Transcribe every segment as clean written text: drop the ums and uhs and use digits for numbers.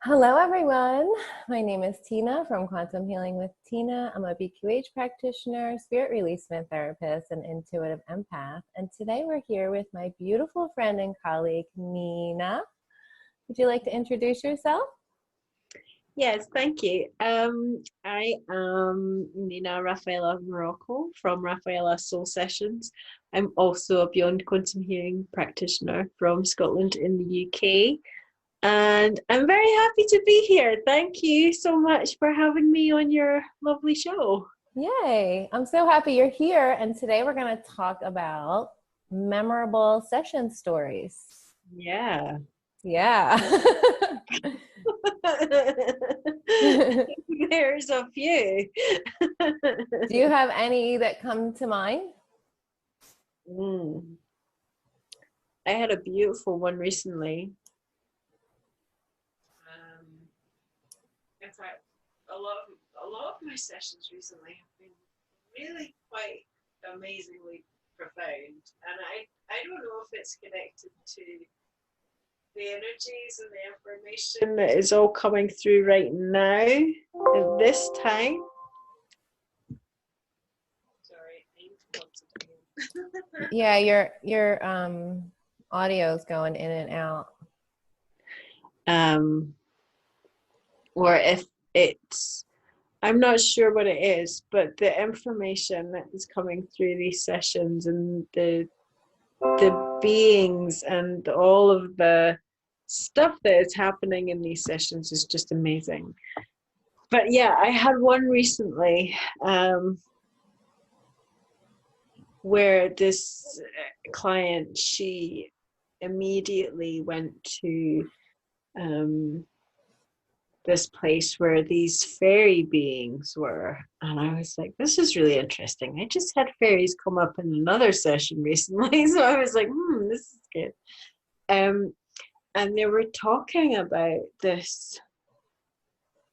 Hello, everyone. My name is Tina from Quantum Healing with Tina. I'm a BQH practitioner, spirit releasement therapist, and intuitive empath. And today we're here with my beautiful friend and colleague, Nina. Would you like to introduce yourself? Yes, thank you. I am Nina Morrocco from Rafaela Soul Sessions. I'm also a Beyond Quantum Healing practitioner from Scotland in the UK. And I'm very happy to be here. Thank you so much for having me on your lovely show. Yay. I'm so happy you're here. And today we're going to talk about memorable session stories. Yeah. Yeah. There's a few. Do you have any that come to mind? I had a beautiful one recently. In fact, a lot of my sessions recently have been really quite amazingly profound, and I don't know if it's connected to the energies and the information that is all coming through right now at this time. Sorry, I need to plug something in. Yeah, your audio's going in and out. Or if it's, I'm not sure what it is, but the information that is coming through these sessions and the beings and all of the stuff that is happening in these sessions is just amazing. But yeah, I had one recently where this client, she immediately went to this place where these fairy beings were, and I was like, this is really interesting. I just had fairies come up in another session recently, so I was like, this is good. And they were talking about this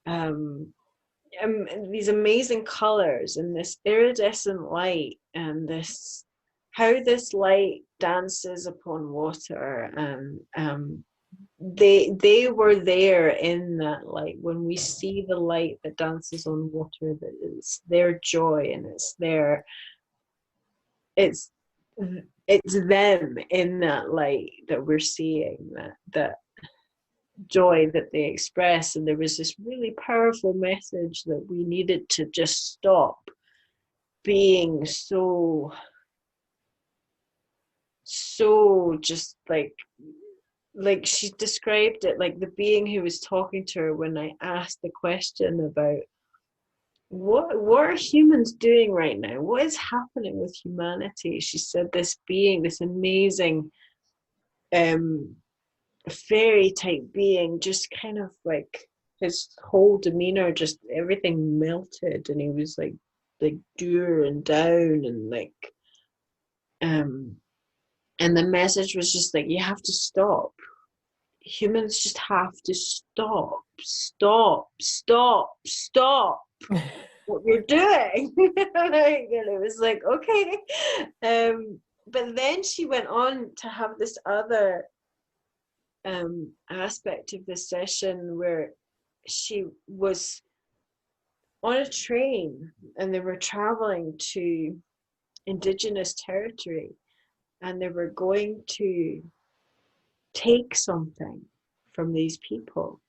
these amazing colors and this iridescent light and this how this light dances upon water, and they were there in that light. When we see the light that dances on water, that is their joy, and it's them in that light that we're seeing, that joy that they express. And there was this really powerful message that we needed to just stop being so just like she described it, like the being who was talking to her when I asked the question about what are humans doing right now, what is happening with humanity. She said this being, this amazing fairy type being, just kind of like his whole demeanor, just everything melted, and he was like dour and down, and and the message was just like, you have to stop. Humans just have to stop what you're doing. And it was like, okay. But then she went on to have this other aspect of the session where she was on a train and they were traveling to indigenous territory, and they were going to take something from these people.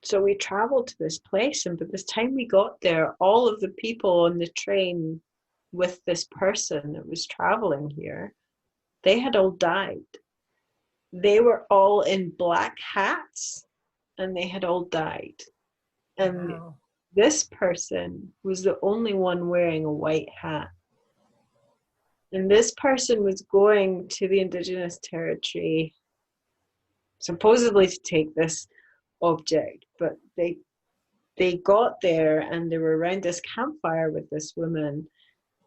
So we traveled to this place, and by the time we got there, all of the people on the train with this person that was traveling here, they had all died. They were all in black hats, and they had all died. And wow. This person was the only one wearing a white hat. And this person was going to the indigenous territory supposedly to take this object, but they got there and they were around this campfire with this woman,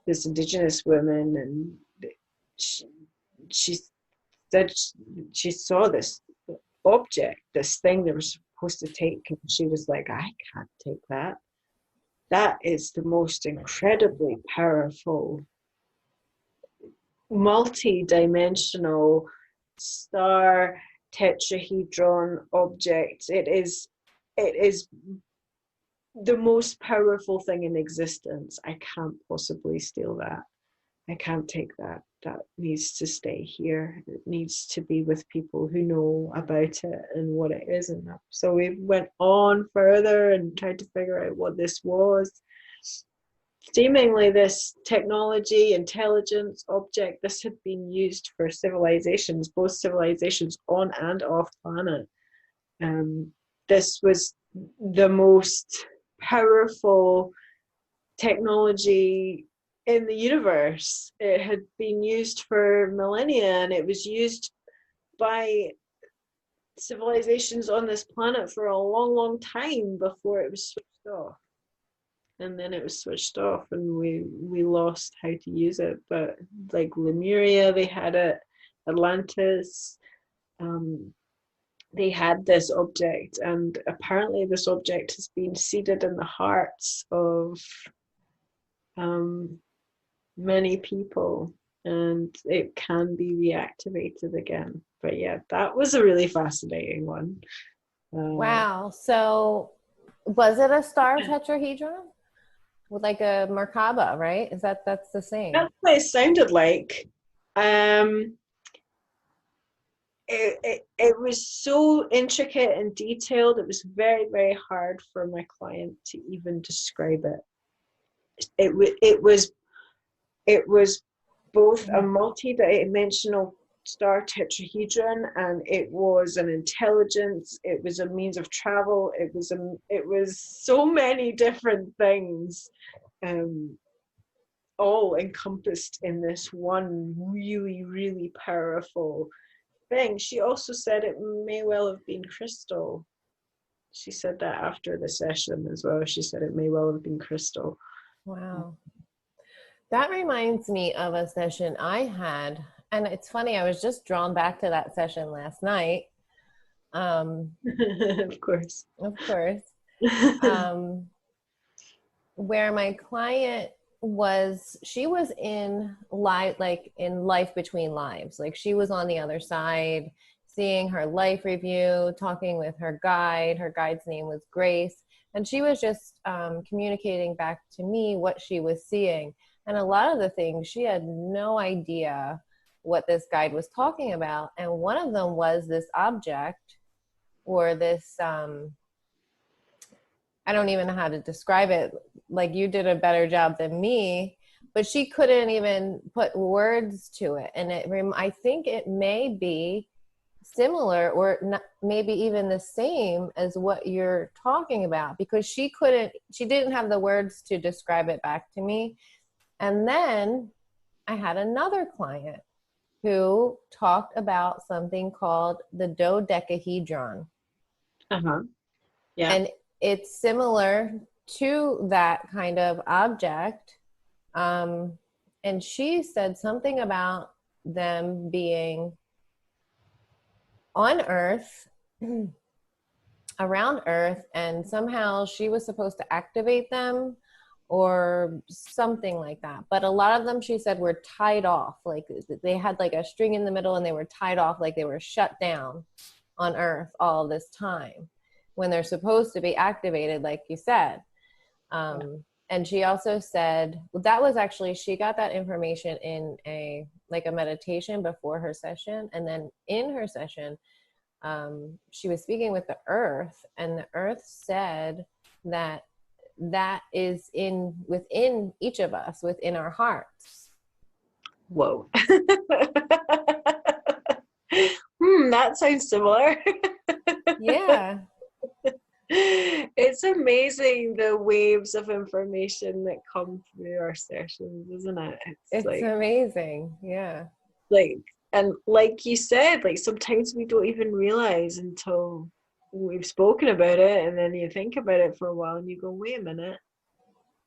this indigenous woman, and she said she saw this object, this thing they were supposed to take, and she was like, I can't take that. That is the most incredibly powerful, multi-dimensional star tetrahedron object. It is the most powerful thing in existence. I can't possibly steal that. I can't take that. That needs to stay here. It needs to be with people who know about it and what it is. And so we went on further and tried to figure out what this was. Seemingly, this technology, intelligence object, this had been used for civilizations, both civilizations on and off planet. This was the most powerful technology in the universe. It had been used for millennia, and it was used by civilizations on this planet for a long, long time before it was switched off. And then it was switched off, and we lost how to use it. But like Lemuria, they had it. Atlantis, they had this object, and apparently this object has been seeded in the hearts of many people, and it can be reactivated again. But yeah, that was a really fascinating one. Wow. So was it a star tetrahedron? With like a Merkaba, right? That's the same? That's what it sounded like. It was so intricate and detailed. It was very, very hard for my client to even describe it. It was both a multi-dimensional star tetrahedron, and it was an intelligence. It was a means of travel. It was so many different things, all encompassed in this one really, really powerful thing. She also said it may well have been crystal. She said that after the session as well. She said it may well have been crystal. Wow. That reminds me of a session I had, and it's funny, I was just drawn back to that session last night. Of course. Of course. Where my client she was in life between lives. Like she was on the other side, seeing her life review, talking with her guide. Her guide's name was Grace. And she was just communicating back to me what she was seeing. And a lot of the things, she had no idea what this guide was talking about. And one of them was this object, or this, I don't even know how to describe it. Like you did a better job than me, but she couldn't even put words to it. And I think it may be similar, or not, maybe even the same as what you're talking about, because she didn't have the words to describe it back to me. And then I had another client who talked about something called the dodecahedron. Uh-huh. Yeah. And it's similar to that kind of object. And she said something about them being on Earth, around Earth, and somehow she was supposed to activate them or something like that. But a lot of them, she said, were tied off. Like they had like a string in the middle and they were tied off, like they were shut down on Earth all this time when they're supposed to be activated, like you said. And she also said, well, that was actually, she got that information in a meditation before her session. And then in her session, she was speaking with the Earth, and the Earth said that is within each of us, within our hearts. Whoa. That sounds similar. Yeah. It's amazing the waves of information that come through our sessions, isn't it? It's like amazing. Yeah. And like you said, like sometimes we don't even realize until we've spoken about it, and then you think about it for a while and you go, wait a minute,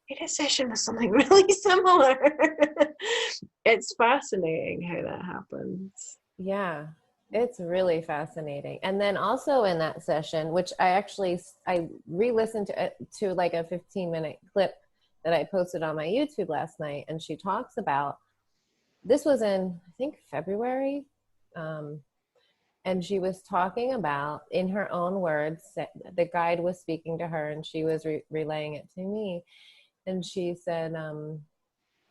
in a session was something really similar. It's fascinating how that happens. Yeah. It's really fascinating. And then also in that session, which I re-listened to like a 15-minute clip that I posted on my YouTube last night. And she talks about, this was in, I think, February. And she was talking about, in her own words, the guide was speaking to her and she was relaying it to me. And she said,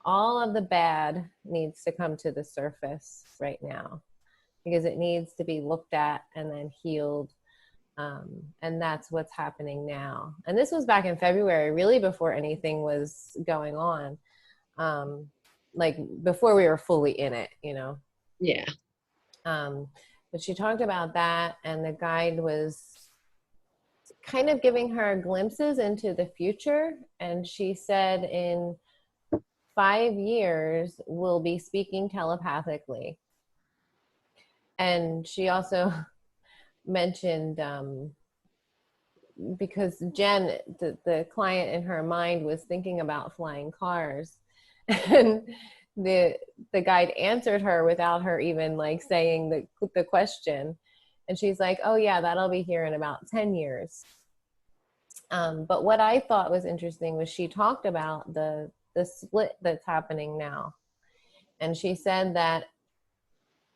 all of the bad needs to come to the surface right now because it needs to be looked at and then healed. And that's what's happening now. And this was back in February, really before anything was going on. Like before we were fully in it, you know? Yeah. But she talked about that, and the guide was kind of giving her glimpses into the future. And she said in 5 years, we'll be speaking telepathically. And she also mentioned, because Jen, the client in her mind, was thinking about flying cars. And the guide answered her without her even like saying the question. And she's like, oh yeah, that'll be here in about 10 years. But what I thought was interesting was she talked about the split that's happening now. And she said that,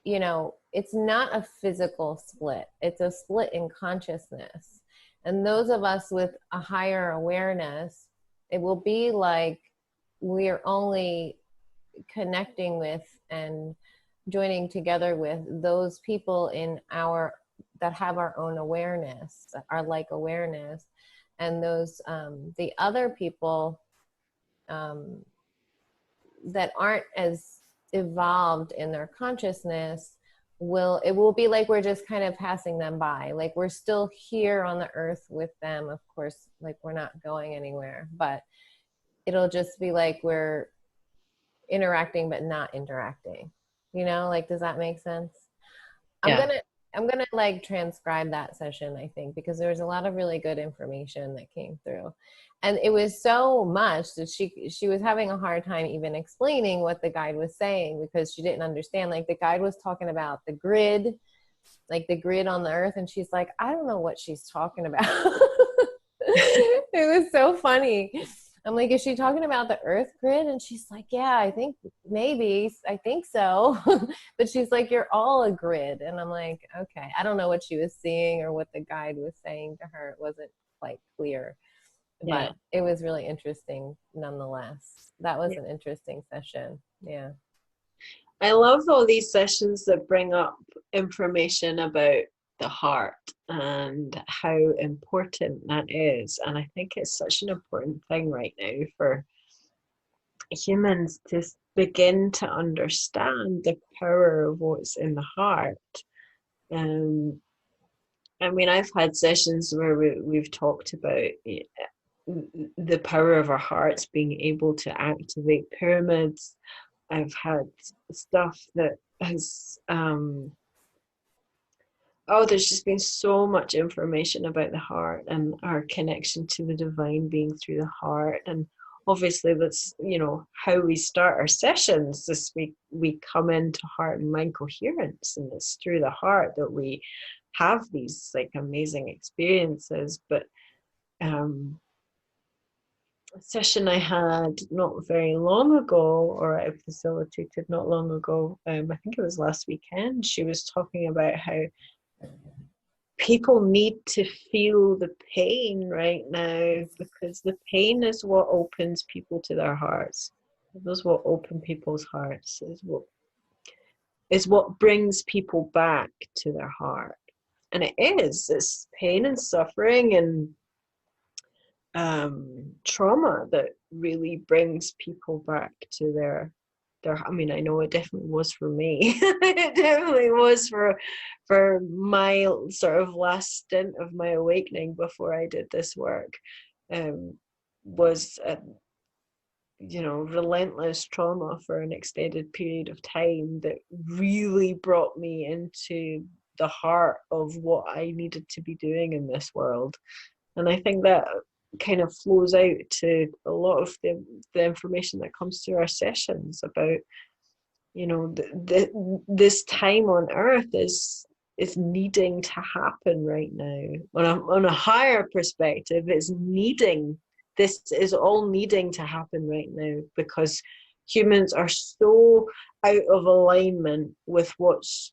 you know, it's not a physical split, it's a split in consciousness. And those of us with a higher awareness, it will be like we're only connecting with and joining together with those people in our that have our own awareness, our like awareness, and those the other people that aren't as evolved in their consciousness will be like we're just kind of passing them by, like we're still here on the earth with them, of course, like we're not going anywhere, but it'll just be like we're interacting but not interacting, you know, like, does that make sense? i'm Yeah. gonna I'm gonna like transcribe that session, I think, because there was a lot of really good information that came through. And it was so much that she was having a hard time even explaining what the guide was saying because she didn't understand. Like the guide was talking about the grid, like the grid on the earth, and she's like, I don't know what she's talking about. It was so funny. I'm like, is she talking about the earth grid? And she's like, yeah, I think maybe, I think so. But she's like, you're all a grid. And I'm like, okay, I don't know what she was seeing or what the guide was saying to her. It wasn't quite clear, Yeah. but it was really interesting nonetheless. That was Yeah. an interesting session. Yeah. I love all these sessions that bring up information about the heart and how important that is. And I think it's such an important thing right now for humans to begin to understand the power of what's in the heart. I mean, I've had sessions where we've talked about the power of our hearts being able to activate pyramids. I've had stuff that has there's just been so much information about the heart and our connection to the divine being through the heart. And obviously that's, you know, how we start our sessions this week. We come into heart and mind coherence, and it's through the heart that we have these like amazing experiences. But a session I had not very long ago, or I facilitated not long ago, I think it was last weekend, she was talking about how people need to feel the pain right now, because the pain is what opens people to their hearts. That's what open people's hearts, is what brings people back to their heart. And it's pain and suffering and trauma that really brings people back to their I mean, I know it definitely was for me. It definitely was for my sort of last stint of my awakening before I did this work. Was a, you know, relentless trauma for an extended period of time that really brought me into the heart of what I needed to be doing in this world. And I think that kind of flows out to a lot of the information that comes through our sessions about, you know, this time on earth is needing to happen right now. On a higher perspective, it's needing, this is all needing to happen right now, because humans are so out of alignment with what's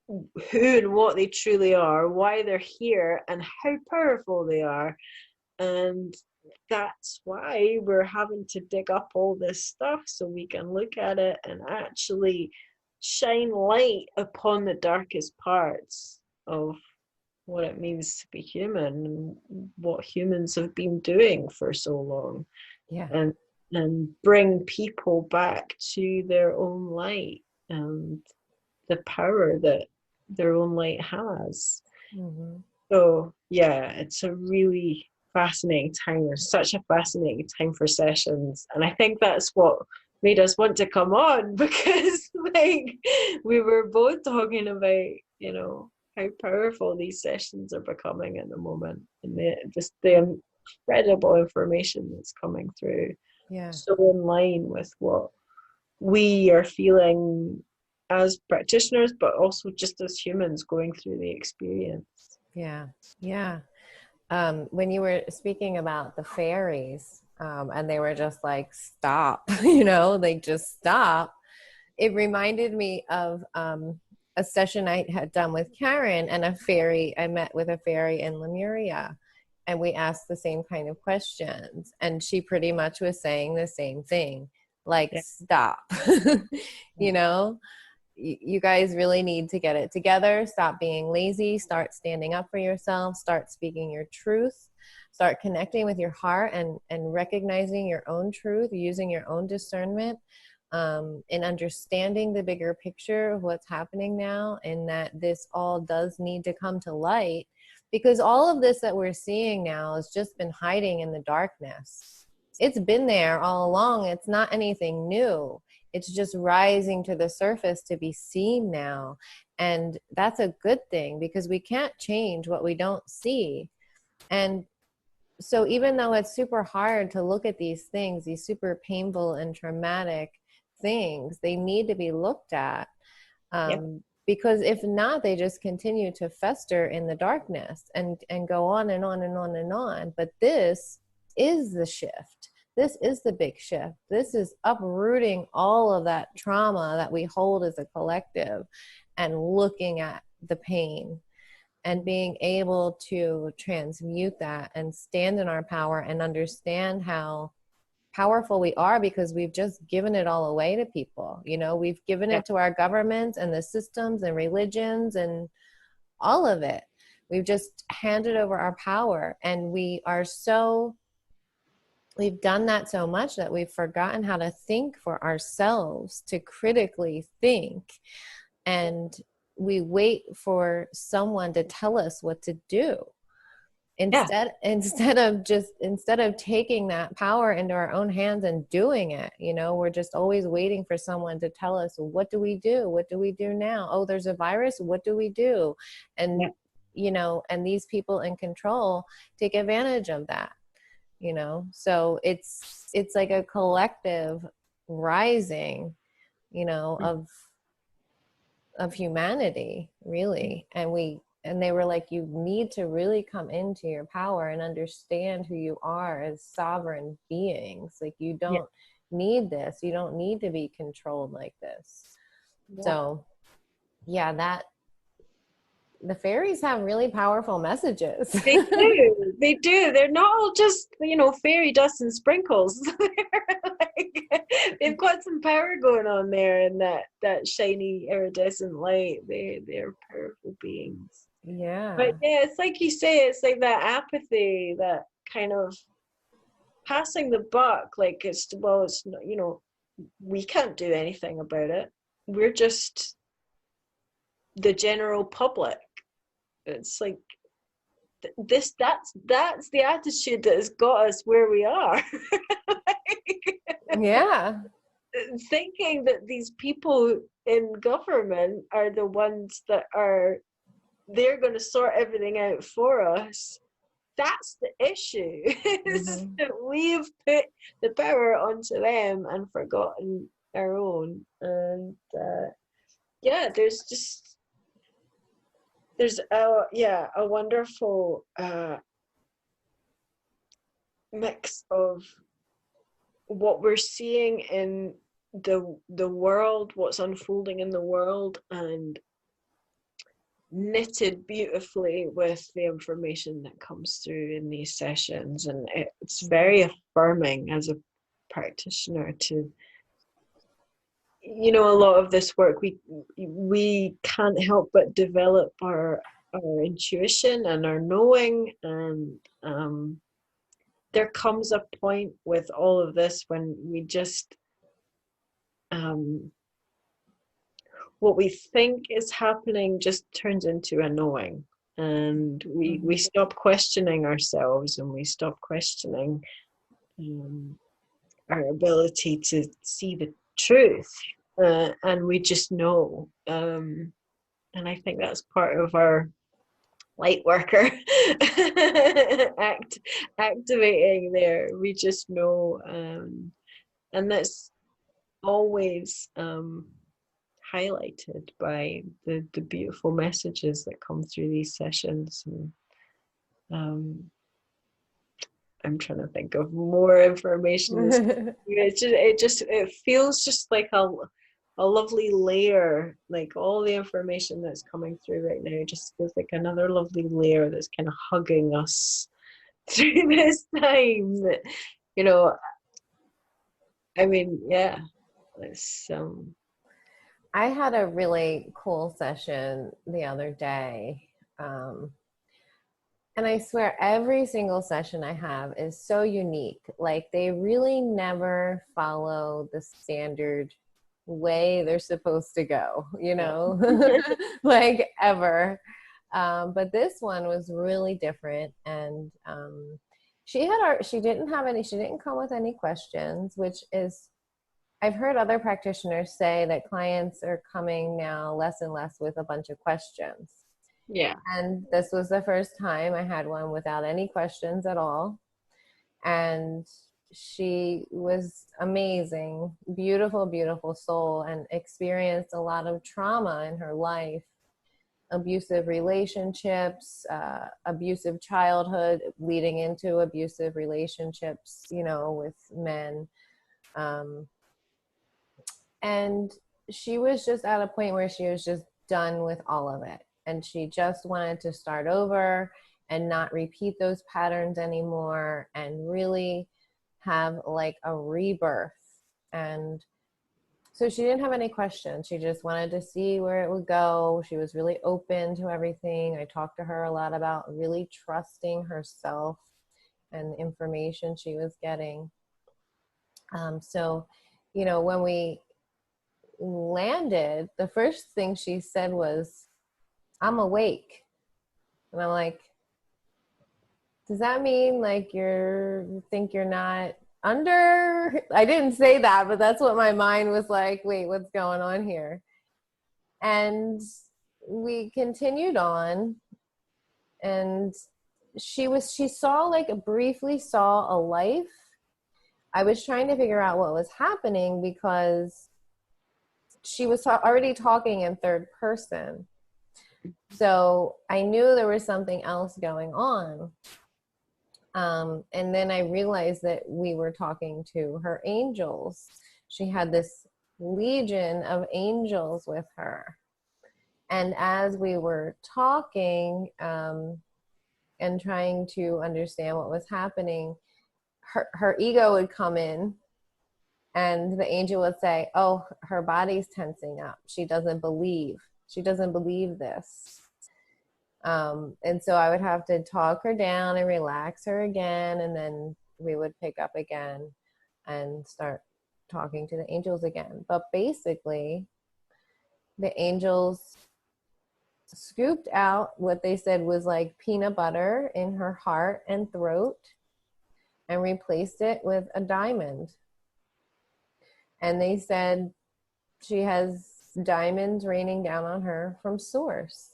who and what they truly are, why they're here, and how powerful they are. And that's why we're having to dig up all this stuff so we can look at it and actually shine light upon the darkest parts of what it means to be human and what humans have been doing for so long. Yeah. And bring people back to their own light and the power that their own light has. Mm-hmm. So yeah, it's a really fascinating time. It's such a fascinating time for sessions, and I think that's what made us want to come on because like we were both talking about, you know, how powerful these sessions are becoming at the moment, and just the incredible information that's coming through, Yeah. so in line with what we are feeling as practitioners, but also just as humans going through the experience. Yeah. Yeah. When you were speaking about the fairies, and they were just like, stop, you know, like just stop. It reminded me of a session I had done with Karen and a fairy. I met with a fairy in Lemuria, and we asked the same kind of questions. And she pretty much was saying the same thing, like, Yeah. stop, you know, you guys really need to get it together. Stop being lazy. Start standing up for yourself. Start speaking your truth. Start connecting with your heart and recognizing your own truth, using your own discernment, and understanding the bigger picture of what's happening now, and that this all does need to come to light, because all of this that we're seeing now has just been hiding in the darkness. It's been there all along. It's not anything new. It's just rising to the surface to be seen now. And that's a good thing, because we can't change what we don't see. And so even though it's super hard to look at these things, these super painful and traumatic things, they need to be looked at. Yep. Because if not, they just continue to fester in the darkness and go on and on and on and on. But this is the shift. This is the big shift. This is uprooting all of that trauma that we hold as a collective and looking at the pain and being able to transmute that and stand in our power and understand how powerful we are, because we've just given it all away to people. You know, we've given Yeah. it to our governments and the systems and religions and all of it. We've just handed over our power, and we've done that so much that we've forgotten how to think for ourselves, to critically think. And we wait for someone to tell us what to do. Yeah. Instead of taking that power into our own hands and doing it, you know, we're just always waiting for someone to tell us, what do we do now? Oh, there's a virus, what do we do? And Yeah. you know, and these people in control take advantage of that, you know. So it's like a collective rising, you know, of humanity, really. And they were like, you need to really come into your power and understand who you are as sovereign beings. Like, you Yeah. don't need this. You don't need to be controlled like this. Yeah. So yeah, that the fairies have really powerful messages. They do. They do. They're not all just, you know, fairy dust and sprinkles. Like, they've got some power going on there in that shiny iridescent light. They're powerful beings. But Yeah. yeah, it's like you say, it's like that apathy, that kind of passing the buck. Like, it's, well, it's not, you know, we can't do anything about it. We're just the general public. It's like that's the attitude that has got us where we are. Like, Yeah. thinking that these people in government are the ones that are, they're going to sort everything out for us. That's the issue. Is Mm-hmm. that we've put the power onto them and forgotten our own. And yeah, there's a wonderful mix of what we're seeing in the world, what's unfolding in the world, and knitted beautifully with the information that comes through in these sessions, and it's very affirming as a practitioner to, a lot of this work, we can't help but develop our intuition and our knowing, and there comes a point with all of this when we just what we think is happening just turns into a knowing, and we stop questioning ourselves, and we stop questioning our ability to see the truth, and we just know, and I think that's part of our light worker activating there. We just know, and that's always highlighted by the beautiful messages that come through these sessions. And I'm trying to think of more information. It feels just like a lovely layer, like all the information that's coming through right now just feels like another lovely layer that's kind of hugging us through this time. That, I mean, yeah, it's I had a really cool session the other day. And I swear every single session I have is so unique. Like they really never follow the standard way they're supposed to go, like ever. But this one was really different. And she didn't come with any questions, which is, I've heard other practitioners say that clients are coming now less and less with a bunch of questions. yeah. And this was the first time I had one without any questions at all. And she was amazing, beautiful, beautiful soul, and experienced a lot of trauma in her life, abusive relationships, abusive childhood leading into abusive relationships, with men. And she was just at a point where she was just done with all of it. And she just wanted to start over and not repeat those patterns anymore and really have like a rebirth. And so she didn't have any questions. She just wanted to see where it would go. She was really open to everything. I talked to her a lot about really trusting herself and the information she was getting. So, when we landed, the first thing she said was, "I'm awake." And I'm like, does that mean like you think you're not under? I didn't say that, but that's what my mind was like. Wait, what's going on here? And we continued on, and she briefly saw a life. I was trying to figure out what was happening because she was already talking in third person. So I knew there was something else going on. And then I realized that we were talking to her angels. She had this legion of angels with her. And as we were talking and trying to understand what was happening, her ego would come in, and the angel would say, "Oh, her body's tensing up. She doesn't believe this." And so I would have to talk her down and relax her again, and then we would pick up again and start talking to the angels again. But basically, the angels scooped out what they said was like peanut butter in her heart and throat and replaced it with a diamond. And they said she has diamonds raining down on her from source.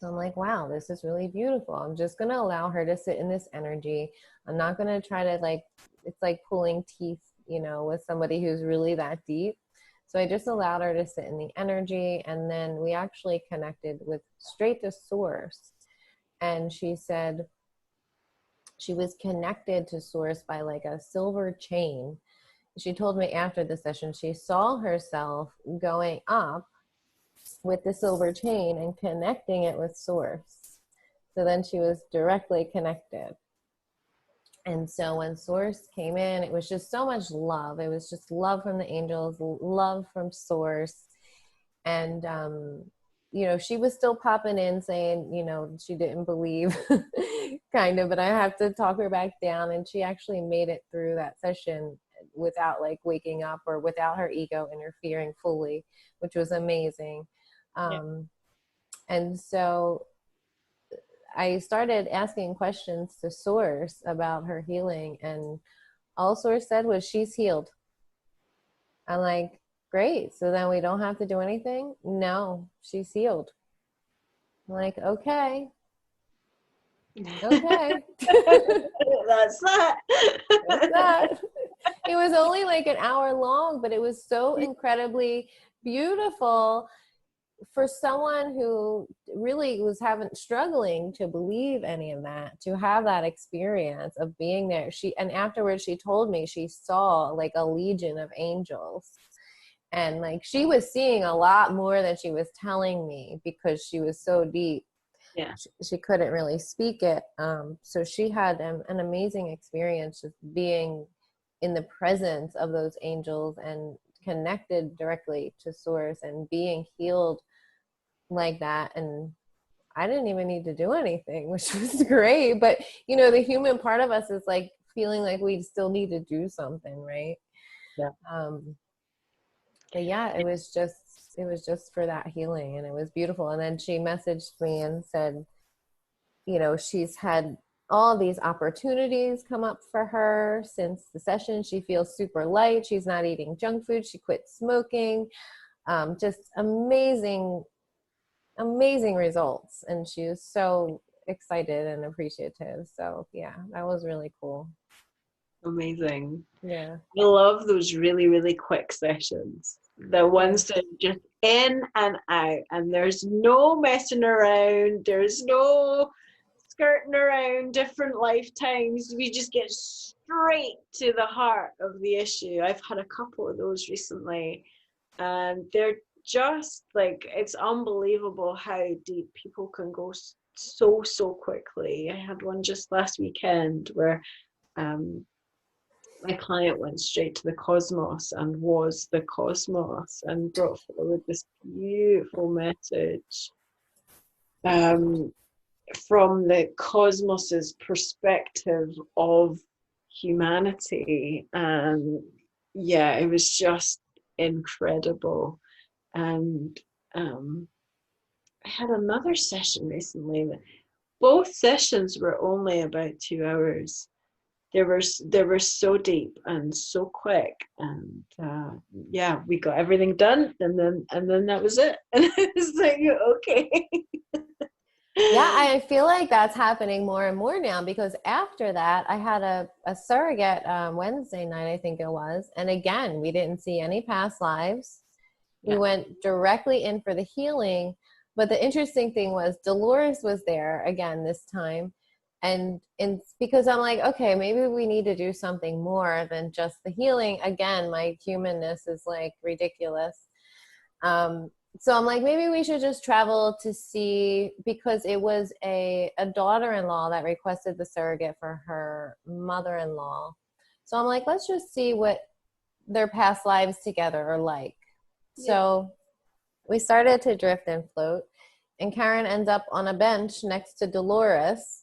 So I'm like, wow, this is really beautiful. I'm just going to allow her to sit in this energy. I'm not going to try to it's like pulling teeth, with somebody who's really that deep. So I just allowed her to sit in the energy. And then we actually connected with straight to source. And she said she was connected to source by like a silver chain. She told me after the session, she saw herself going up with the silver chain and connecting it with source. So then she was directly connected. And so when source came in, it was just so much love. It was just love from the angels, love from source. And, she was still popping in saying, she didn't believe kind of, but I have to talk her back down. And she actually made it through that session without like waking up or without her ego interfering fully, which was amazing. And so I started asking questions to source about her healing, and all source said was she's healed. I'm like, great. So then we don't have to do anything? No, she's healed. I'm like, okay. Okay. That's that. That's that. It was only like an hour long, but it was so incredibly beautiful for someone who really was struggling to believe any of that, to have that experience of being there. And afterwards she told me she saw like a legion of angels, and like she was seeing a lot more than she was telling me because she was so deep. Yeah. She couldn't really speak it. So she had an amazing experience just being in the presence of those angels and connected directly to source and being healed like that. And I didn't even need to do anything, which was great. But the human part of us is like feeling like we still need to do something, right? Yeah. But yeah, it was just for that healing, and it was beautiful. And then she messaged me and said, she's had all these opportunities come up for her since the session. She feels super light. She's not eating junk food. She quit smoking. Just amazing results. And she was so excited and appreciative. So yeah, that was really cool. Amazing. Yeah. I love those really, really quick sessions. The ones that are just in and out, and there's no messing around, there's no skirting around different lifetimes. We just get straight to the heart of the issue. I've had a couple of those recently, and they're just like, it's unbelievable how deep people can go so quickly. I had one just last weekend where my client went straight to the cosmos and was the cosmos and brought forward this beautiful message from the cosmos's perspective of humanity. And yeah, it was just incredible. And I had another session recently. Both sessions were only about 2 hours. They were so deep and so quick, and yeah, we got everything done, and then that was it. And I was like, okay. Yeah, I feel like that's happening more and more now, because after that I had a surrogate Wednesday night, I think it was, and again we didn't see any past lives. We went directly in for the healing. But the interesting thing was Dolores was there again this time. And because I'm like, okay, maybe we need to do something more than just the healing. Again, my humanness is like ridiculous. So I'm like, maybe we should just travel to see, because it was a daughter-in-law that requested the surrogate for her mother-in-law. So I'm like, let's just see what their past lives together are like. Yeah. So we started to drift and float, and Karen ends up on a bench next to Dolores.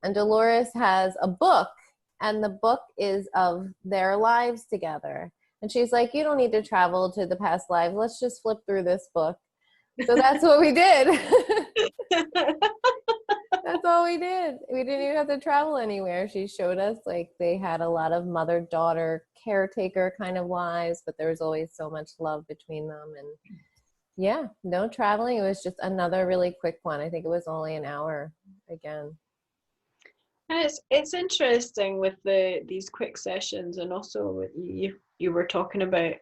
And Dolores has a book, and the book is of their lives together. And she's like, you don't need to travel to the past lives. Let's just flip through this book. So that's what we did. That's all we did. We didn't even have to travel anywhere. She showed us, like, they had a lot of mother-daughter caretaker kind of lives, but there was always so much love between them. And yeah, no traveling. It was just another really quick one. I think it was only an hour again. And it's interesting with these quick sessions, and also with you were talking about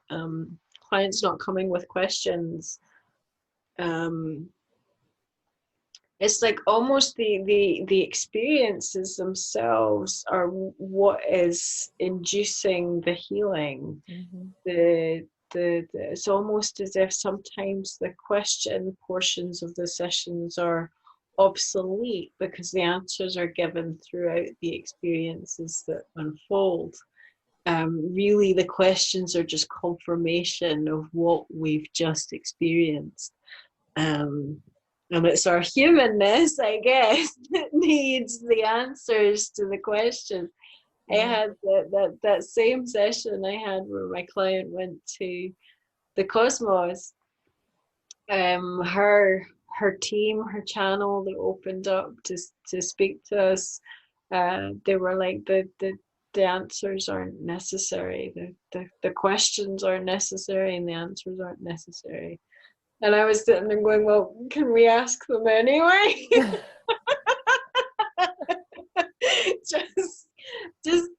clients not coming with questions. It's like almost the experiences themselves are what is inducing the healing. Mm-hmm. it's almost as if sometimes the question portions of the sessions are obsolete because the answers are given throughout the experiences that unfold. Really, the questions are just confirmation of what we've just experienced. And it's our humanness, I guess, that needs the answers to the questions. I had that same session I had where my client went to the cosmos. Her team, her channel, they opened up to speak to us. They were like the answers aren't necessary. The questions aren't necessary, and the answers aren't necessary. And I was sitting there going, well, can we ask them anyway? just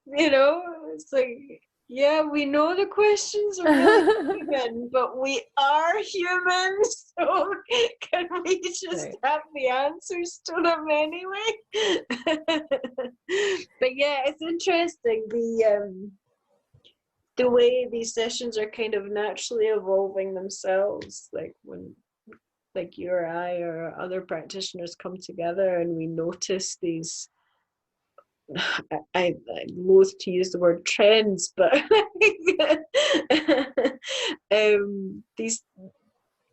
it's like, yeah, we know the questions are really human, but we are human, so can we just have the answers to them anyway? But yeah, it's interesting the way these sessions are kind of naturally evolving themselves, like when you or I or other practitioners come together and we notice these, I loathe to use the word trends, but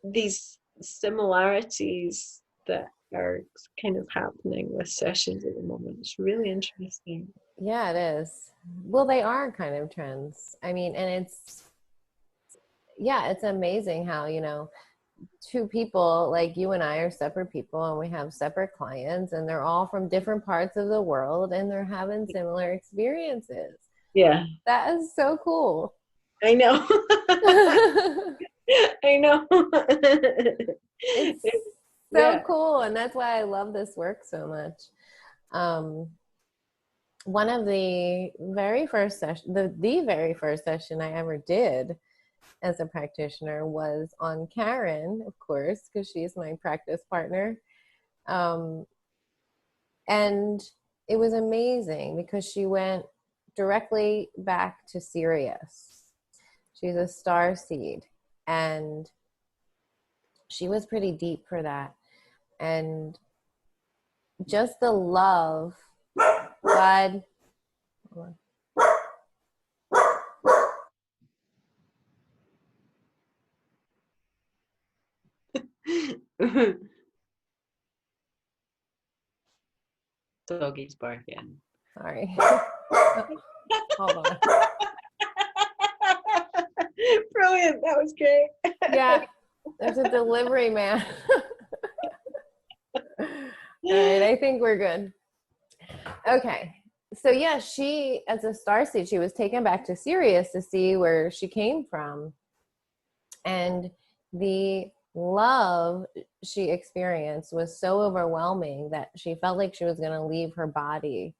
these similarities that are kind of happening with sessions at the moment. It's really interesting. Yeah, it is. Well, they are kind of trends. I mean, and it's amazing how, two people like you and I are separate people and we have separate clients and they're all from different parts of the world and they're having similar experiences. Yeah. That is so cool. I know. I know. It's so cool. And that's why I love this work so much. One of the very first session, the very first session I ever did as a practitioner was on Karen, of course, because she's my practice partner. And it was amazing because she went directly back to Sirius. She's a star seed, and she was pretty deep for that. And just the love, God, hold on. Doggy's barking. Sorry. Hold on. Brilliant. That was great. Yeah, there's a delivery man. All right, I think we're good. Okay. So yeah, she, as a starseed, she was taken back to Sirius to see where she came from. And the love she experienced was so overwhelming that she felt like she was going to leave her body.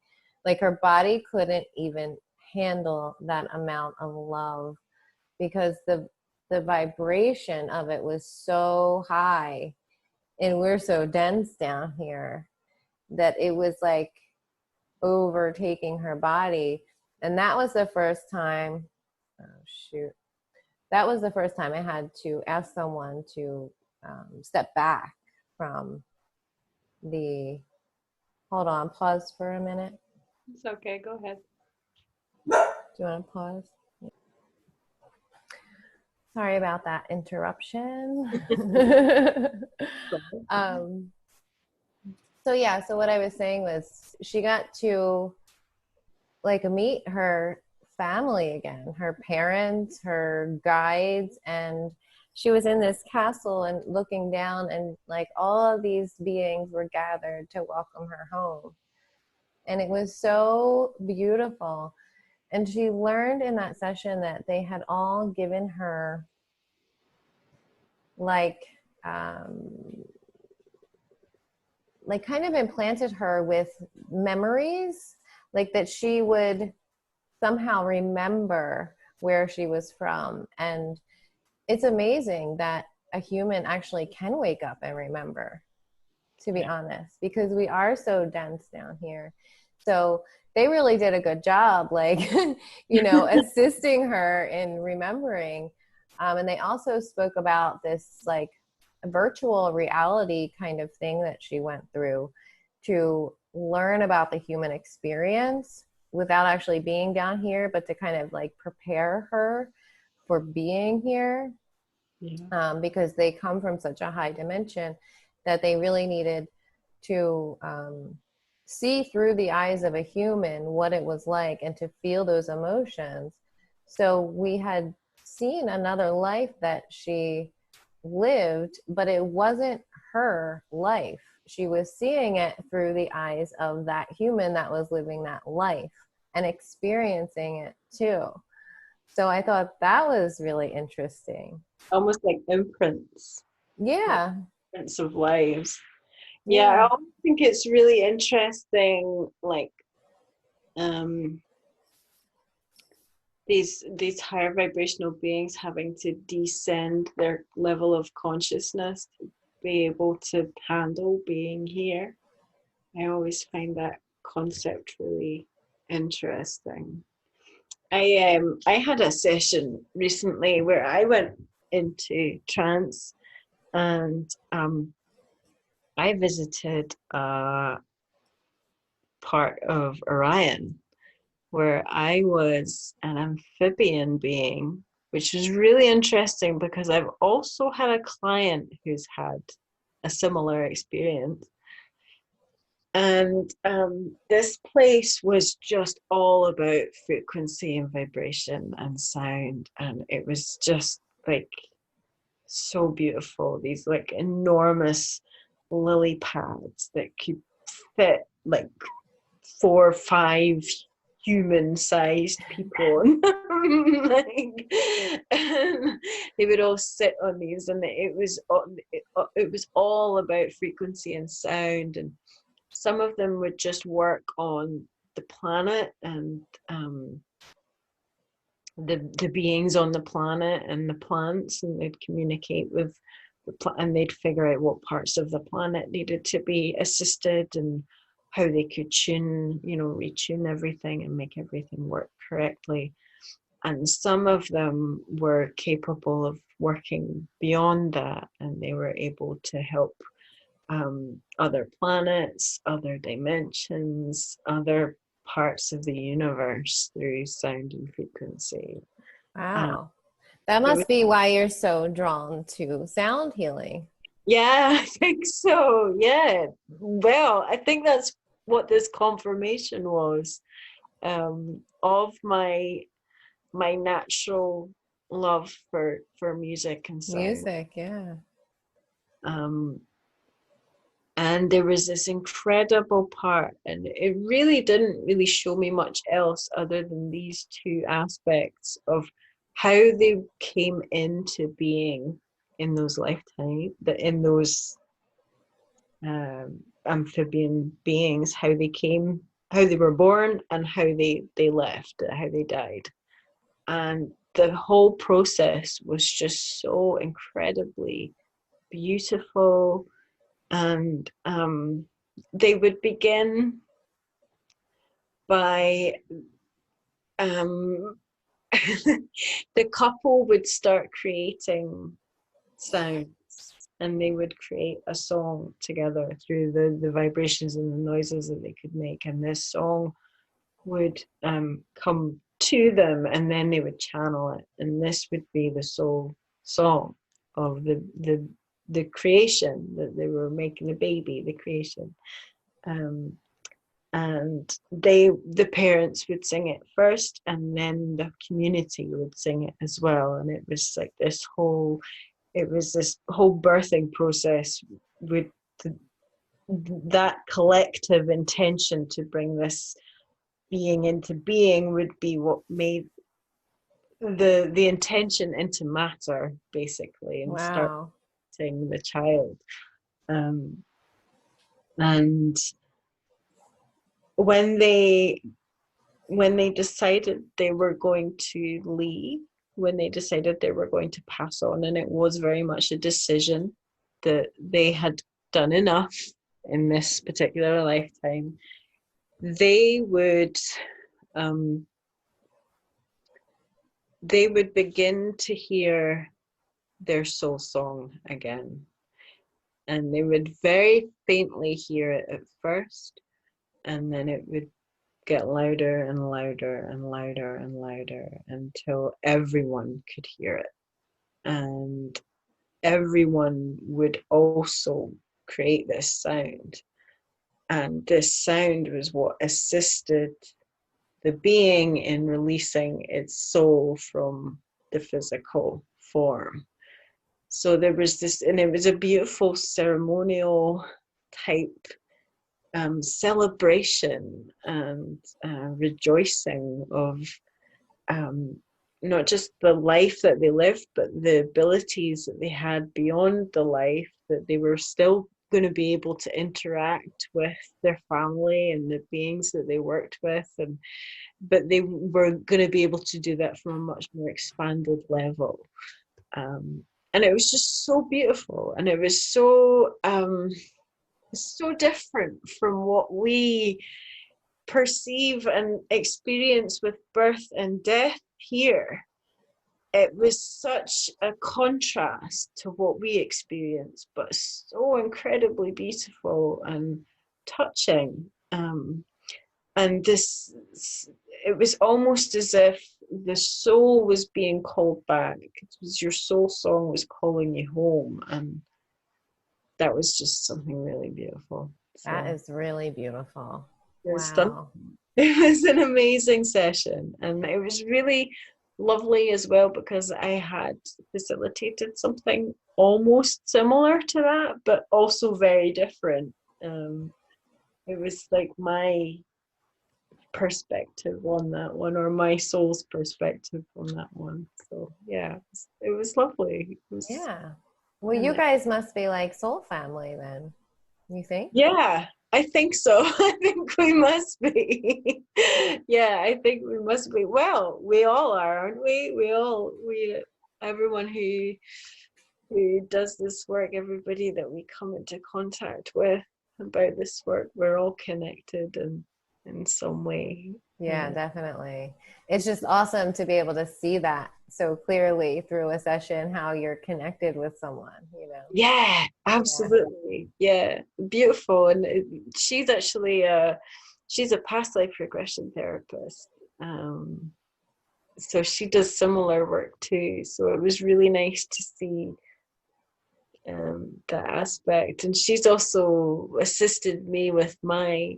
Like her body couldn't even handle that amount of love because the vibration of it was so high and we're so dense down here that it was like overtaking her body. And that was the first time, that was the first time I had to ask someone to step back from the, hold on, pause for a minute. It's okay, go ahead. Do you want to pause? Sorry about that interruption. So what I was saying was she got to like meet her family again, her parents, her guides, and she was in this castle and looking down and like all of these beings were gathered to welcome her home. And it was so beautiful. And she learned in that session that they had all given her like kind of implanted her with memories, like that she would somehow remember where she was from. And it's amazing that a human actually can wake up and remember, to be honest, because we are so dense down here. So they really did a good job, like, assisting her in remembering. And they also spoke about this like virtual reality kind of thing that she went through to learn about the human experience without actually being down here, but to kind of like prepare her for being here. Yeah. Because they come from such a high dimension that they really needed to see through the eyes of a human what it was like and to feel those emotions. So we had seen another life that she lived, but it wasn't her life. She was seeing it through the eyes of that human that was living that life and experiencing it too. So I thought that was really interesting. Almost like imprints, like Yeah, imprints of lives. Yeah, I yeah, always think it's really interesting, like um these higher vibrational beings having to descend their level of consciousness to be able to handle being here. I always find that concept really interesting. I had a session recently where I went into trance, and I visited a part of Orion where I was an amphibian being, which was really interesting because I've also had a client who's had a similar experience. And this place was just all about frequency and vibration and sound. And it was just like so beautiful. These like enormous lily pads that could fit like 4 or 5 human-sized people. Like, and they would all sit on these, and it was all about frequency and sound. And some of them would just work on the planet and the beings on the planet and the plants, and they'd communicate with and they'd figure out what parts of the planet needed to be assisted and how they could retune everything and make everything work correctly. And some of them were capable of working beyond that, and they were able to help other planets, other dimensions, other parts of the universe through sound and frequency. Uh, wow. That it was, must be why you're so drawn to sound healing. yeah, I think so. Yeah. Well, I think that's what this confirmation was, of my natural love for music and sound. Music, yeah. Um, and there was this incredible part, and it really didn't really show me much else other than these two aspects of how they came into being in those lifetimes, in those amphibian beings, how they were born and how they left, how they died. And the whole process was just so incredibly beautiful. And they would begin by the couple would start creating sounds, and they would create a song together through the vibrations and the noises that they could make, and this song would come to them, and then they would channel it, and this would be the soul song of the creation that they were making, the baby, the creation. um, and the parents would sing it first, and then the community would sing it as well. And it was like this whole birthing process with that collective intention to bring this being into being would be what made the intention into matter, basically, and starting Wow. the child. And when they decided they were going to leave, when they decided they were going to pass on, and it was very much a decision that they had done enough in this particular lifetime, they would they would begin to hear their soul song again. And they would very faintly hear it at first, and then it would get louder and louder and louder and louder until everyone could hear it. And everyone would also create this sound. And this sound was what assisted the being in releasing its soul from the physical form. So there was this, and it was a beautiful ceremonial type celebration and rejoicing of not just the life that they lived, but the abilities that they had beyond the life, that they were still going to be able to interact with their family and the beings that they worked with, and but they were going to be able to do that from a much more expanded level. And it was just so beautiful, and it was so different from what we perceive and experience with birth and death here. It was such a contrast to what we experience, but so incredibly beautiful and touching. And this, it was almost as if the soul was being called back. It was your soul song was calling you home, and that was just something really beautiful. That So is really beautiful. it was Wow. it was an amazing session, and it was really lovely as well because I had facilitated something almost similar to that, but also very different. It was like my perspective on that one, or my soul's perspective on that one. So yeah, it was lovely. It was Yeah. Well, really you nice. guys must be like soul family then, you think? Yeah, I think so. I think we must be. Yeah, I think we must be. Well, we all are, aren't we? Everyone who does this work, everybody that we come into contact with about this work, we're all connected in some way. Yeah, definitely. It's just awesome to be able to see that so clearly through a session, how you're connected with someone, you know? Yeah, Yeah. absolutely. Yeah, beautiful. And she's actually she's a past life regression therapist. Um, so she does similar work too. So it was really nice to see that aspect. And she's also assisted me with my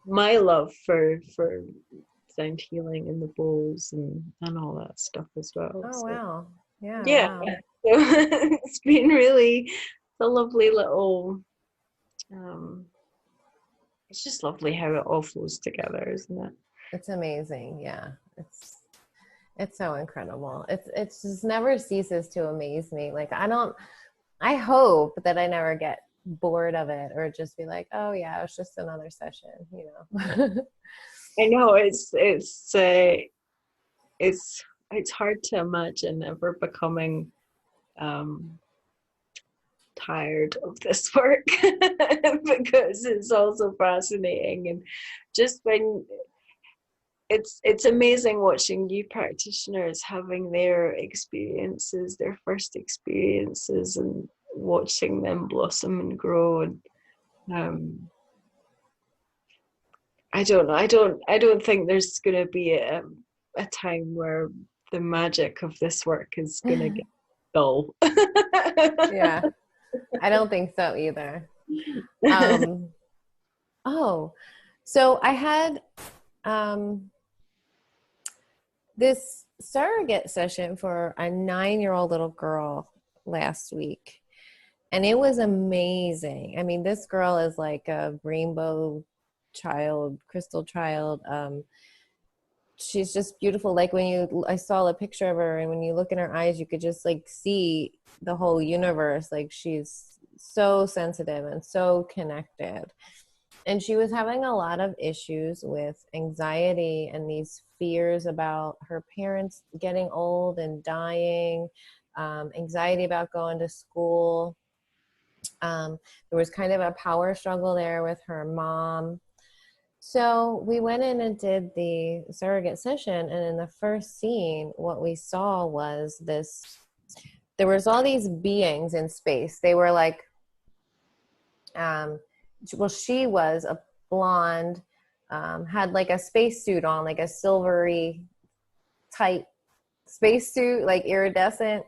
love for sound healing and the bowls and all that stuff as well. Oh, So wow. Yeah, yeah, wow. so it's been really a lovely little it's just lovely how it all flows together, isn't it? It's amazing. Yeah. It's so incredible. It's just never ceases to amaze me. Like I hope that I never get bored of it or just be like, oh yeah, it's just another session, you know. I know it's hard to imagine ever becoming um tired of this work because it's also fascinating, and just when it's amazing watching new practitioners having their experiences, their first experiences, and watching them blossom and grow. And I don't think there's going to be a time where the magic of this work is going to get dull. Yeah. I don't think so either. Um, oh, so I had this surrogate session for a 9-year-old little girl last week, and it was amazing. I mean, this girl is like a rainbow child, crystal child. She's just beautiful. Like I saw a picture of her, and when you look in her eyes, you could just like see the whole universe. Like she's so sensitive and so connected. And she was having a lot of issues with anxiety and these fears about her parents getting old and dying, anxiety about going to school. There was kind of a power struggle there with her mom. So we went in and did the surrogate session, and in the first scene, what we saw was this. There was all these beings in space. They were like, well, she was a blonde, had like a spacesuit on, like a silvery tight spacesuit, like iridescent.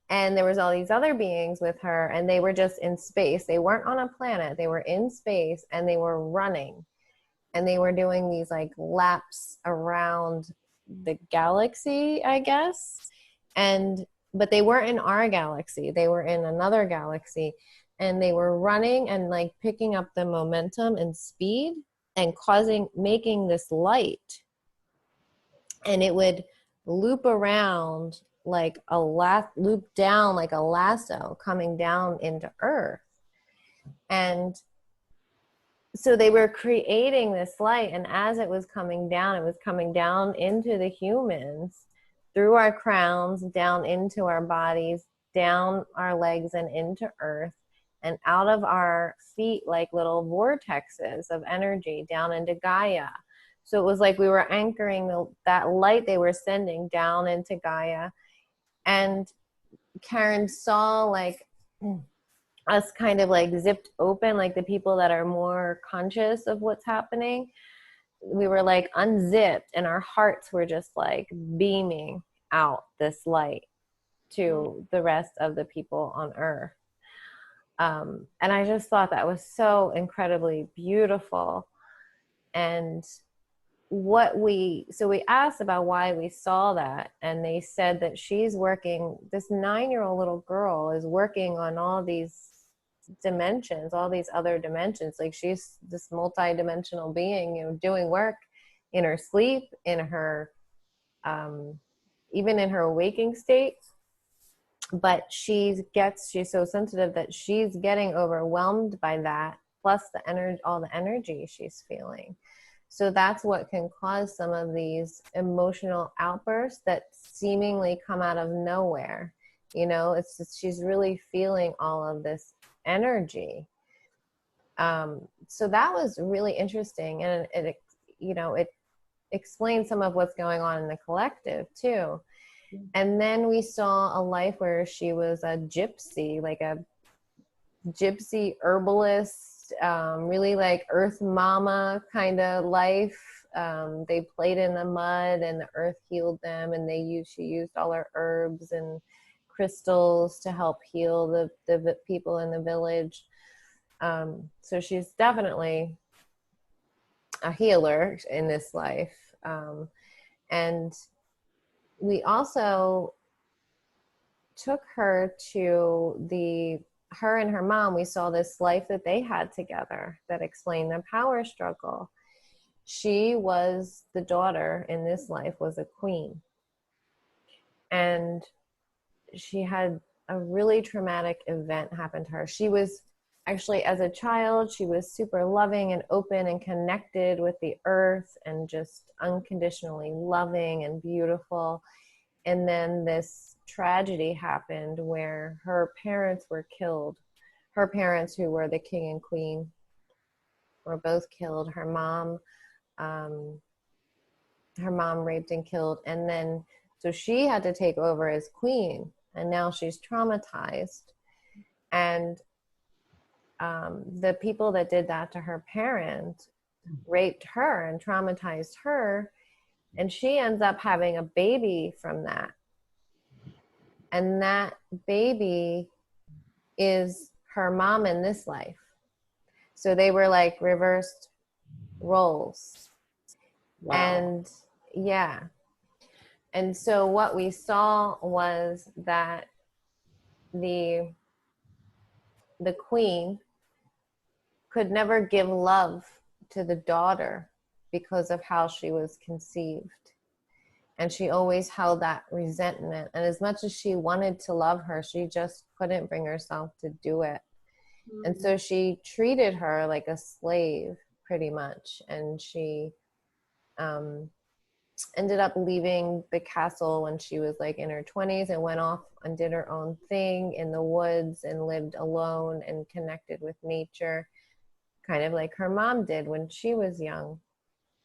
And there was all these other beings with her, and they were just in space. They weren't on a planet. They were in space, and they were running, and they were doing these like laps around the galaxy, I guess. And but they weren't in our galaxy. They were in another galaxy, and they were running and like picking up the momentum and speed and making this light, and it would loop around like loop down like a lasso coming down into Earth. And so they were creating this light, and as it was coming down, it was coming down into the humans through our crowns, down into our bodies, down our legs and into Earth, and out of our feet like little vortexes of energy down into Gaia. So it was like we were anchoring that light they were sending down into Gaia. And Karen saw like us kind of like zipped open, like the people that are more conscious of what's happening. We were like unzipped, and our hearts were just like beaming out this light to the rest of the people on Earth. And I just thought that was so incredibly beautiful. And so we asked about why we saw that, and they said that this 9-year-old little girl is working on all these dimensions, all these other dimensions. Like she's this multi-dimensional being, doing work in her sleep, in her, even in her waking state. But she's so sensitive that she's getting overwhelmed by that, plus all the energy she's feeling. So that's what can cause some of these emotional outbursts that seemingly come out of nowhere. It's just, she's really feeling all of this energy. So that was really interesting, and it explains some of what's going on in the collective too. And then we saw a life where she was a gypsy, like a gypsy herbalist, really like earth mama kind of life. They played in the mud, and the earth healed them, and she used all her herbs and crystals to help heal the people in the village. So she's definitely a healer in this life. And we also took her to her and her mom. We saw this life that they had together that explained the power struggle. She was the daughter in this life, was a queen. And she had a really traumatic event happen to her. She was actually, as a child, she was super loving and open and connected with the earth and just unconditionally loving and beautiful. And then this tragedy happened where her parents were killed. Her parents, who were the king and queen, were both killed. Her mom raped and killed. And then, so she had to take over as queen. And now she's traumatized. And the people that did that to her parents raped her and traumatized her. And she ends up having a baby from that. And that baby is her mom in this life. So they were like reversed roles. Wow. And yeah. And so what we saw was that the queen could never give love to the daughter because of how she was conceived. And she always held that resentment. And as much as she wanted to love her, she just couldn't bring herself to do it. Mm-hmm. And so she treated her like a slave, pretty much. And she ended up leaving the castle when she was like in her 20s and went off and did her own thing in the woods and lived alone and connected with nature, kind of like her mom did when she was young.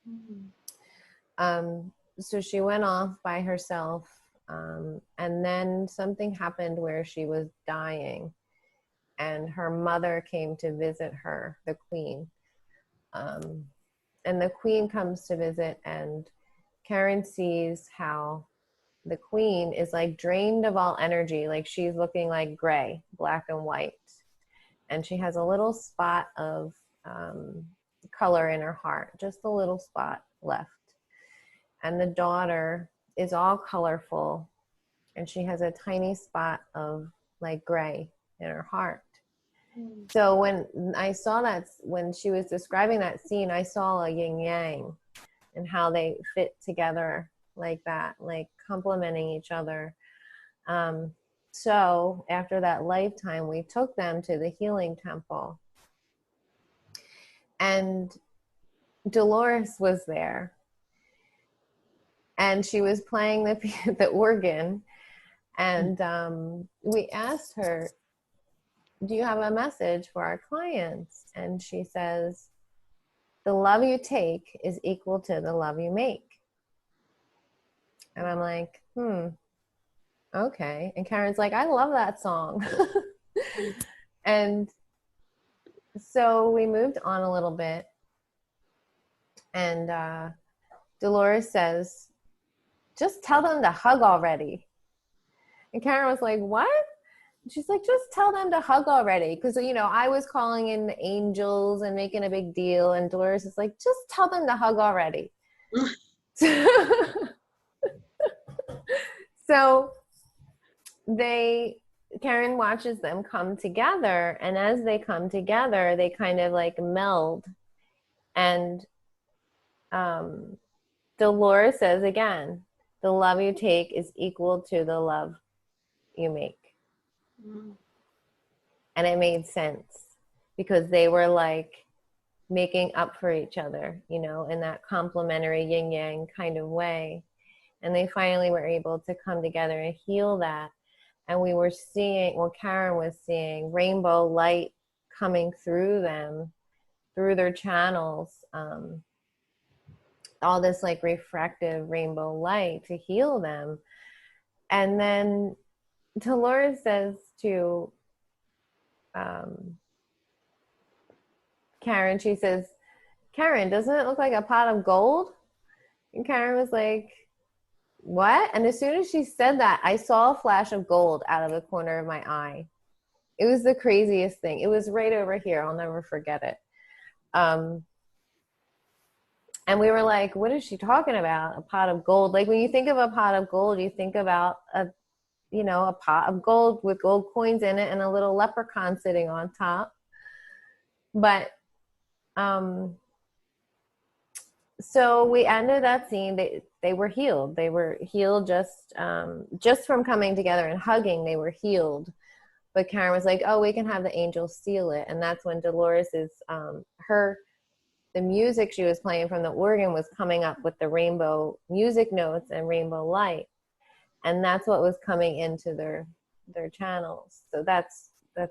Mm. So she went off by herself, and then something happened where she was dying, and her mother came to visit her, the queen. Um, and the queen comes to visit, and Karen sees how the queen is like drained of all energy, like she's looking like gray, black and white, and she has a little spot of um, color in her heart, just a little spot left. And the daughter is all colorful, and she has a tiny spot of like gray in her heart. Mm. So when I saw that, when she was describing that scene, I saw a yin yang and how they fit together like that, like complementing each other. Um, so after that lifetime, we took them to the healing temple, and Dolores was there, and she was playing the organ, and we asked her, do you have a message for our clients? And she says, the love you take is equal to the love you make. And I'm like, okay. And Karen's like, I love that song. And so we moved on a little bit, and Dolores says, just tell them to hug already. And Karen was like, what? She's like, just tell them to hug already. Because, I was calling in the angels and making a big deal. And Dolores is like, just tell them to hug already. So Karen watches them come together. And as they come together, they kind of like meld. And Dolores says again, the love you take is equal to the love you make. Mm. And it made sense because they were like making up for each other, in that complementary yin yang kind of way. And they finally were able to come together and heal that. And we were seeing, Karen was seeing rainbow light coming through them, through their channels, all this like refractive rainbow light to heal them. And then Dolores says to Karen, she says, Karen, doesn't it look like a pot of gold? And Karen was like, what? And as soon as she said that, I saw a flash of gold out of the corner of my eye. It was the craziest thing. It was right over here. I'll never forget it. And we were like, what is she talking about? A pot of gold. Like when you think of a pot of gold, you think about a pot of gold with gold coins in it and a little leprechaun sitting on top. But so we ended that scene. They were healed. They were healed just from coming together and hugging. They were healed. But Karen was like, "Oh, we can have the angels seal it." And that's when Dolores's the music she was playing from the organ was coming up with the rainbow music notes and rainbow light, and that's what was coming into their channels. So that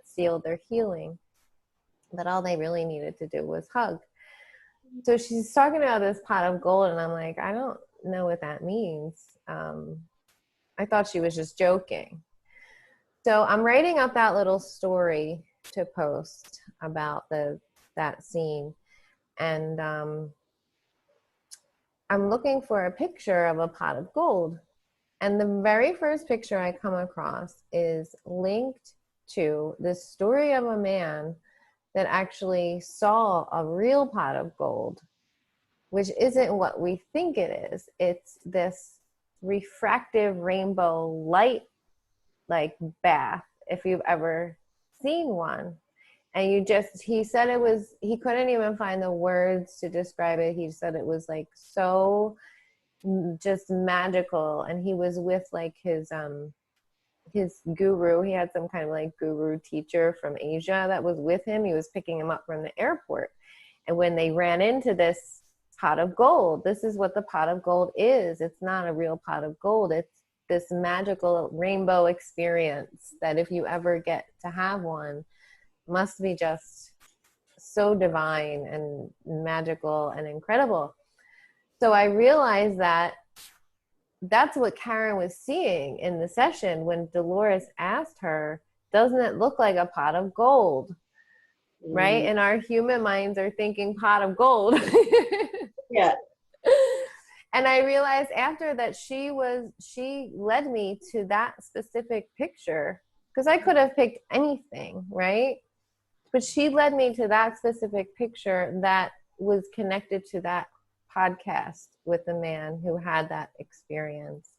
sealed their healing. But all they really needed to do was hug. So she's talking about this pot of gold, and I'm like, I don't know what that means. I thought she was just joking. So I'm writing up that little story to post about that scene, and I'm looking for a picture of a pot of gold. And the very first picture I come across is linked to this story of a man that actually saw a real pot of gold, which isn't what we think it is. It's this refractive rainbow light like bath, if you've ever seen one. And he said he couldn't even find the words to describe it. He said it was like so just magical. And he was with like his guru. He had some kind of like guru teacher from Asia that was with him. He was picking him up from the airport. And when they ran into this pot of gold, this is what the pot of gold is. It's not a real pot of gold. It's this magical rainbow experience that if you ever get to have one, must be just so divine and magical and incredible. So I realized that that's what Karen was seeing in the session when Dolores asked her, doesn't it look like a pot of gold? Right? Mm, And our human minds are thinking pot of gold. yeah. And I realized after that she led me to that specific picture, because I could have picked anything, right? But she led me to that specific picture that was connected to that podcast with the man who had that experience,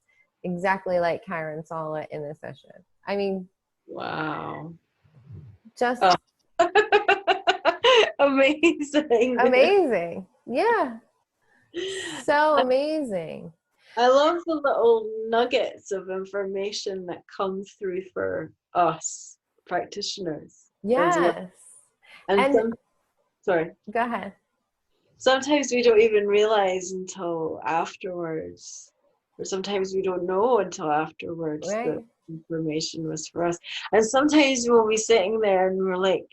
exactly like Karen saw it in the session. I mean, Wow. just Oh. Amazing. amazing. Yeah, so amazing. I love the little nuggets of information that come through for us practitioners as well. Yes. And And sorry, go ahead. sometimes we don't even realize until afterwards, or sometimes we don't know until afterwards that Right. information was for us. And sometimes we'll be sitting there and we're like,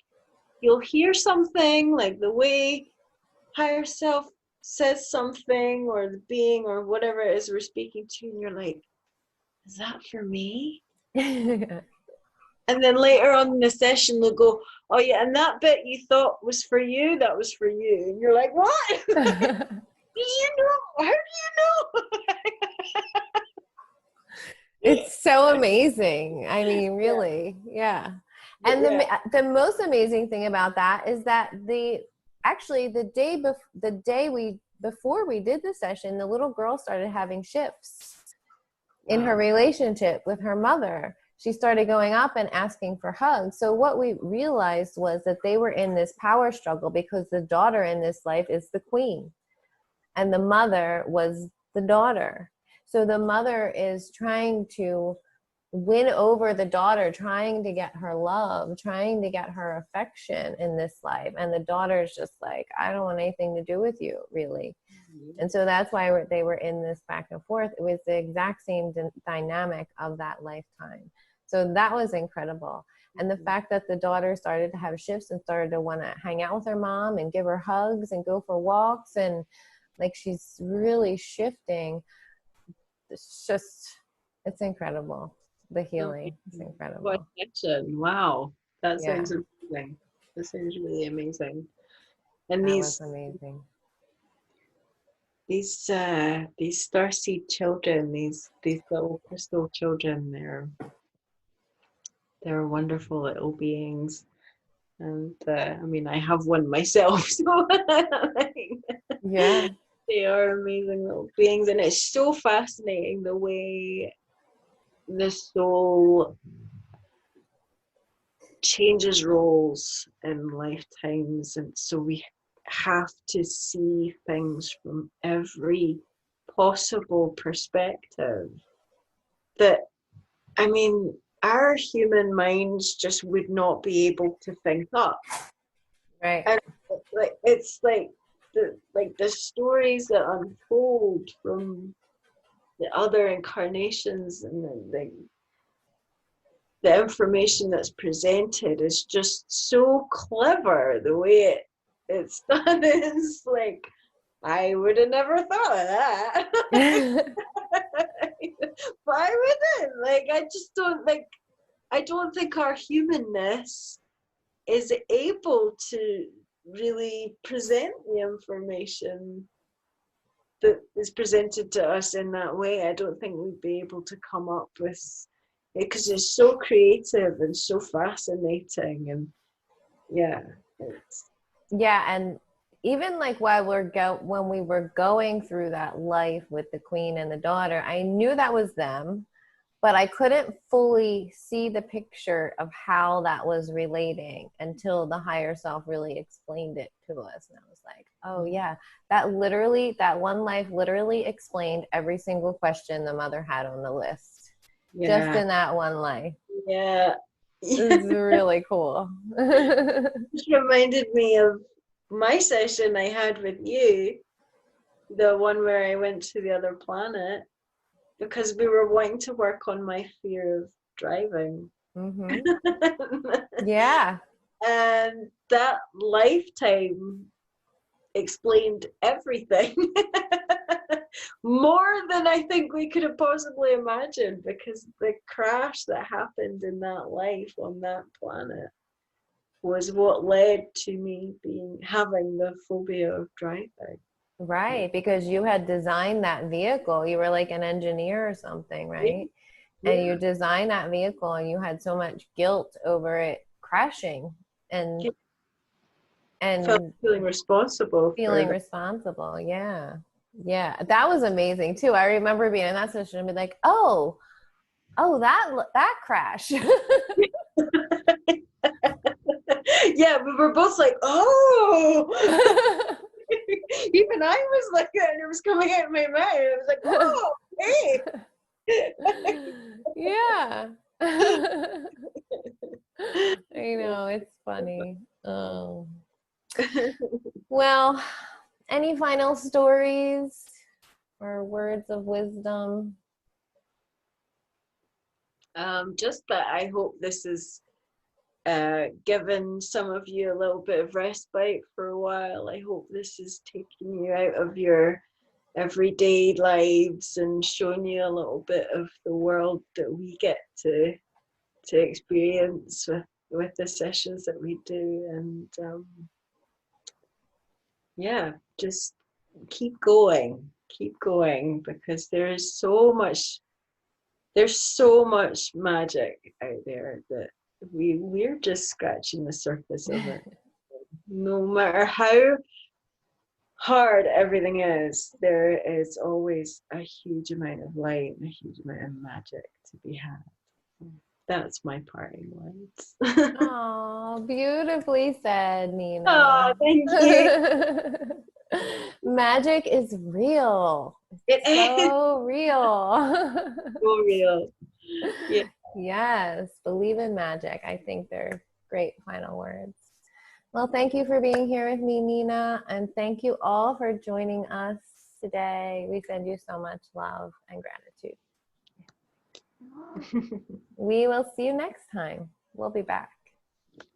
you'll hear something like the way higher self says something, or the being or whatever it is we're speaking to, and you're like, is that for me? And then later on in the session they'll go, oh yeah, and that bit you thought was for you, that was for you. And you're like, what? Do you know? How do you know? It's so amazing. I mean, Yeah. really, yeah. And Yeah. the most amazing thing about that is that the day we before we did the session, the little girl started having shifts in her Wow. relationship with her mother. She started going up and asking for hugs. So what we realized was that they were in this power struggle because the daughter in this life is the queen and the mother was the daughter. So the mother is trying to win over the daughter, trying to get her love, trying to get her affection in this life. And the daughter is just like, I don't want anything to do with you, really. And so that's why they were in this back and forth. It was the exact same dynamic of that lifetime. So that was incredible. And the fact that the daughter started to have shifts and started to want to hang out with her mom and give her hugs and go for walks, and like she's really shifting. It's incredible. The healing is What incredible. connection. Wow. That Yeah, sounds amazing. That sounds really amazing. And that was amazing. these starseed children, these little crystal children, they're wonderful little beings. And I mean, I have one myself, so Yeah. they are amazing little beings, and it's so fascinating the way the soul changes roles in lifetimes, and so we have to see things from every possible perspective that, I mean, our human minds just would not be able to think up. Right. And like it's like the stories that unfold from the other incarnations, and the information that's presented is just so clever. The way it's done is like, I would have never thought of that. But I wouldn't. Like, I just don't like. I don't think our humanness is able to really present the information that is presented to us in that way. I don't think we'd be able to come up with it, because it's so creative and so fascinating. And yeah, Yeah, and even like while when we were going through that life with the queen and the daughter, I knew that was them, but I couldn't fully see the picture of how that was relating until the higher self really explained it to us. And I was like, oh yeah, that one life literally explained every single question the mother had on the list. Just yeah, in that one life. yeah. It's really cool. This reminded me of my session I had with you, the one where I went to the other planet, because we were wanting to work on my fear of driving. Mm-hmm. Yeah. And that lifetime explained everything. More than I think we could have possibly imagined, because the crash that happened in that life on that planet was what led to me having the phobia of driving. Right, because you had designed that vehicle. You were like an engineer or something, right? And Yeah. you designed that vehicle and you had so much guilt over it crashing and Yeah. Felt and feeling responsible for feeling that. responsible. Yeah. Yeah. That was amazing too. I remember being in that situation and be like, oh, that crash. Yeah, we were both like, oh. Even I was like that, and it was coming out of my mouth. I was like, oh, hey. Yeah. I know, it's funny. Well, any final stories or words of wisdom? Just that I hope this is given some of you a little bit of respite for a while. I hope this is taking you out of your everyday lives and showing you a little bit of the world that we get to experience with the sessions that we do. And yeah, just keep going, because there's so much magic out there that we're just scratching the surface of it. No matter how hard everything is, there is always a huge amount of light and a huge amount of magic to be had. That's my parting words. Oh, beautifully said, Oh, Nina. thank you. Magic is real. It is So real. so real. Yeah. Yes, believe in magic. I think they're great final words. Well, thank you for being here with me, Nina, and thank you all for joining us today. We send you so much love and gratitude. We will see you next time. We'll be back.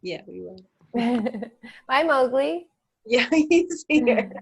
Yeah, we will. Bye, Mowgli. Yeah, he's here.